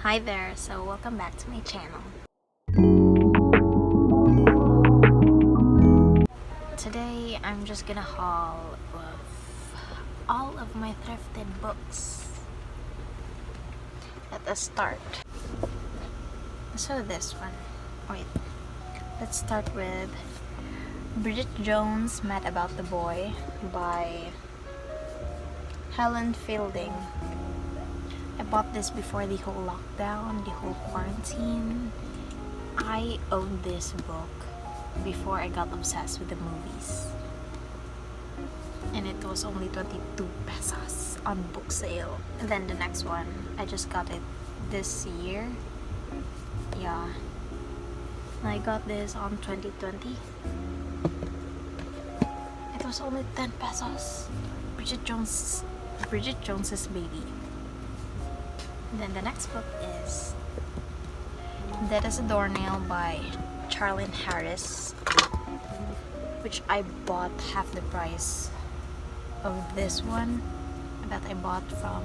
Hi there, so welcome back to my channel. Today I'm just gonna haul with all of my thrifted books. Let us start. So this one, wait, let's start with Bridget Jones' Mad About the Boy by Helen Fielding. I bought this before the whole lockdown, the whole quarantine. I owned this book before I got obsessed with the movies. And it was only 22 pesos on book sale. And then the next one, I just got it this year. Yeah. I got this on 2020. It was only 10 pesos. Bridget Jones's Baby. Then the next book is Dead as a Doornail by Charlene Harris, which I bought half the price of this one that I bought from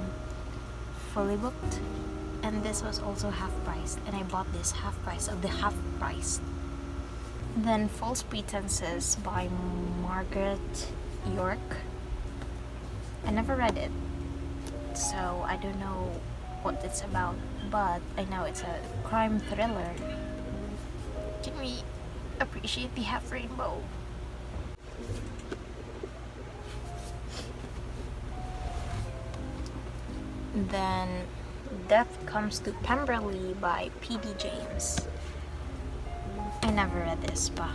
Fully Booked, and this was also half price, and I bought this half price of the half price. Then False Pretenses by Margaret York. I never read it, so I don't know what it's about, but I know it's a crime thriller. Can we appreciate the half rainbow? Then Death Comes to Pemberley by P.D. James. I never read this, but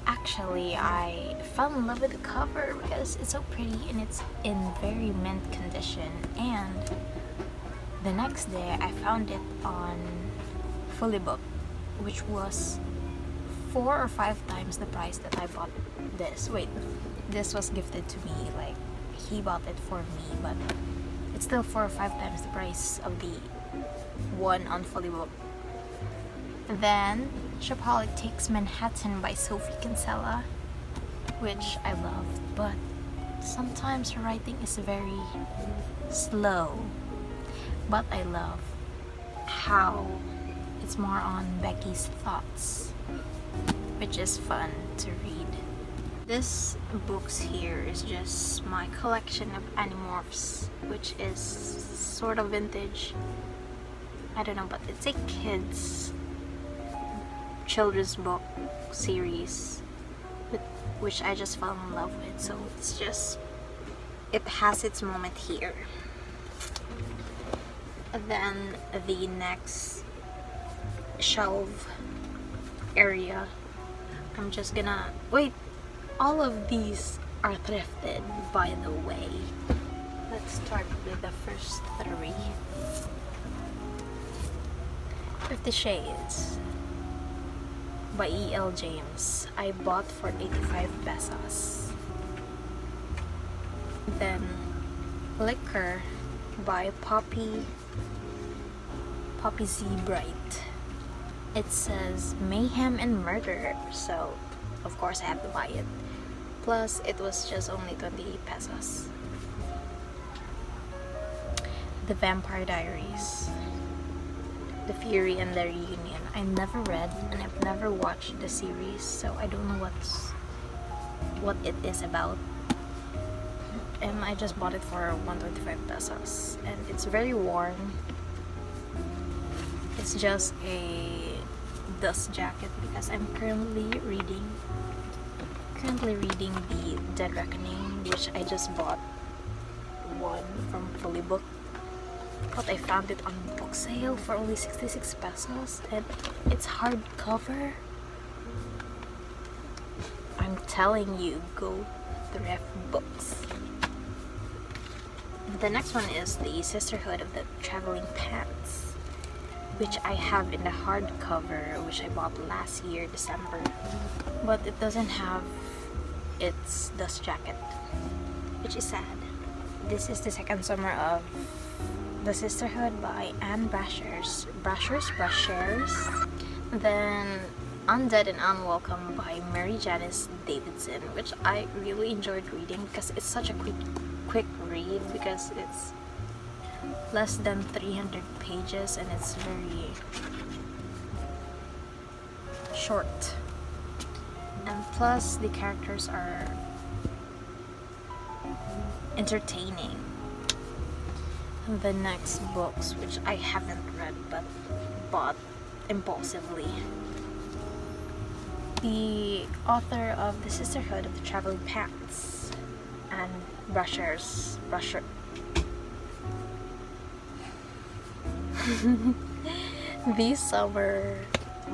actually I fell in love with the cover because it's so pretty and it's in very mint condition. And the next day I found it on Fully Booked, which was 4 or 5 times the price that I bought this. Wait, this was gifted to me, like he bought it for me, but it's still 4 or 5 times the price of the one on Fully Booked. Then Shopaholic Takes Manhattan by Sophie Kinsella, which I loved, but sometimes her writing is very slow. But I love how it's more on Becky's thoughts, which is fun to read. This books here is just my collection of Animorphs, which is sort of vintage. I don't know, but it's a kids children's book series which I just fell in love with, so it's just, it has its moment here. And then the next shelf area, I'm just gonna wait, all of these are thrifted, by the way. Let's start with the first 3. 50 Shades by E.L. James. I bought for 85 pesos. Then Liquor by Poppy Z. Bright. It says mayhem and murder, so of course I have to buy it. Plus it was just only 28 pesos. The Vampire Diaries, The Fury and the Reunion. I never read and I've never watched the series, so I don't know what it is about. And I just bought it for 125 pesos, and it's very worn. It's just a dust jacket because I'm currently reading the Dead Reckoning, which I just bought one from Fully Booked. But I found it on book sale for only 66 pesos, and it's hardcover. I'm telling you, go thrift books. The next one is the Sisterhood of the Traveling Pants, which I have in the hardcover, which I bought last year, December. But it doesn't have its dust jacket, which is sad. This is the second summer of The Sisterhood by Anne Brashers. Then Undead and Unwelcome by Mary Janice Davidson, which I really enjoyed reading because it's such a quick read, because it's less than 300 pages and it's very short. And plus the characters are entertaining. The next books, which I haven't read but bought impulsively. The author of The Sisterhood of the Traveling Pants and Brusher. This summer,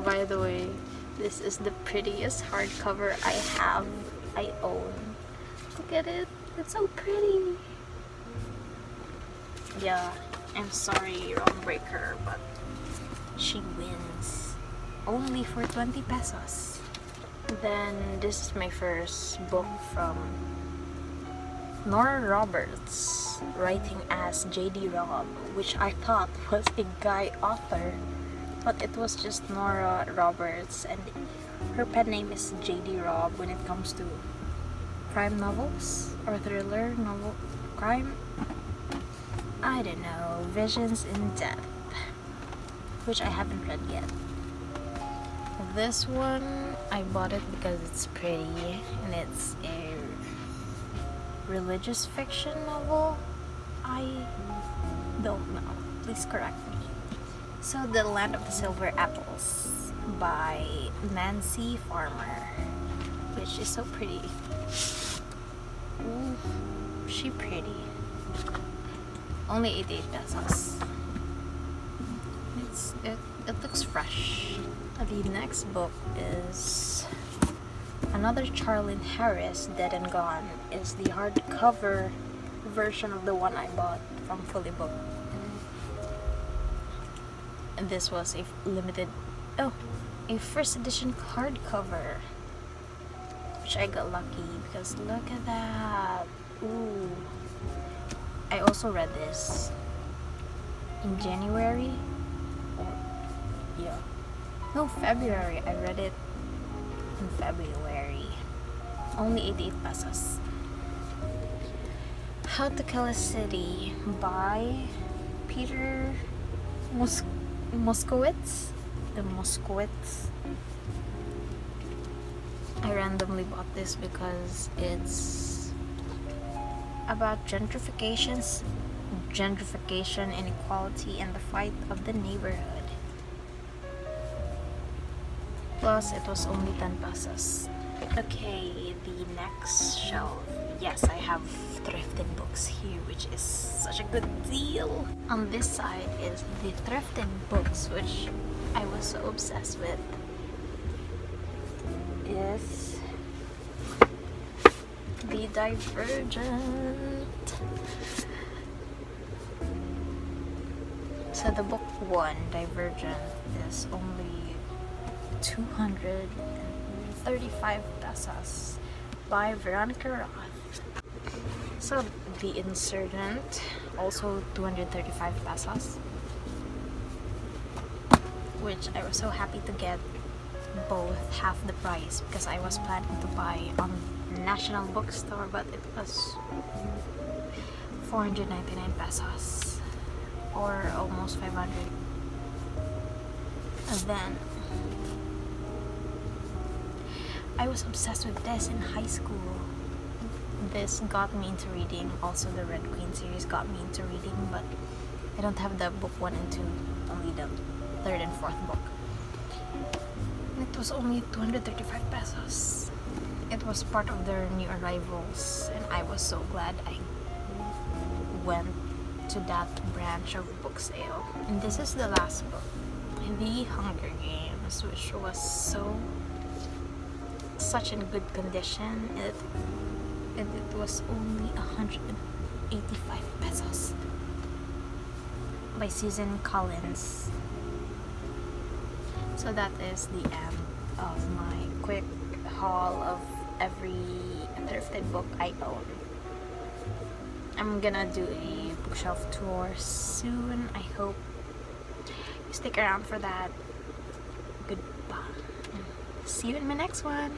by the way, this is the prettiest hardcover I own. Look at it, it's so pretty. Yeah, I'm sorry, wrong breaker, but she wins. Only for 20 pesos. Then this is my first book from Nora Roberts, writing as J.D. Robb, which I thought was a guy author, but it was just Nora Roberts, and her pen name is J.D. Robb when it comes to crime novels or thriller novel. Crime? I don't know. Visions in Death, which I haven't read yet. This one, I bought it because it's pretty and it's a religious fiction novel. I don't know. Please correct me. So, The Land of the Silver Apples by Nancy Farmer, which is so pretty. Ooh, she pretty. Only 88 pesos. It looks fresh. The next book is another Charlene Harris, Dead and Gone. Is the hardcover version of the one I bought from Fully Booked. And this was a a first edition hardcover, which I got lucky because look at that. Ooh. I also read this in January. February. I read it in February. Only 88 pesos. How to Kill a City by Peter Moskowitz. The Moskowitz. I randomly bought this because it's about gentrification, inequality, and the fight of the neighborhood. Plus, it was only 10 pesos. Okay, the next shelf. Yes, I have thrifted books here, which is such a good deal. On this side is the thrifted books, which I was so obsessed with. Is the Divergent. So the book 1, Divergent, is only 235 pesos by Veronica Roth. So The Insurgent, also 235 pesos, which I was so happy to get both half the price because I was planning to buy on National Bookstore, but it was 499 pesos or almost 500. And then I was obsessed with this in high school. This got me into reading. Also, the Red Queen series got me into reading, but I don't have the book 1 and 2, only the 3rd and 4th book. It was only 235 pesos. It was part of their new arrivals, and I was so glad I went to that branch of book sale. And this is the last book, The Hunger Games, which was such in good condition. It was only 185 pesos by Susan Collins. So that is the end of my quick haul of every thrifted book I own. I'm gonna do a bookshelf tour soon. I hope you stick around for that. Goodbye. See you in my next one.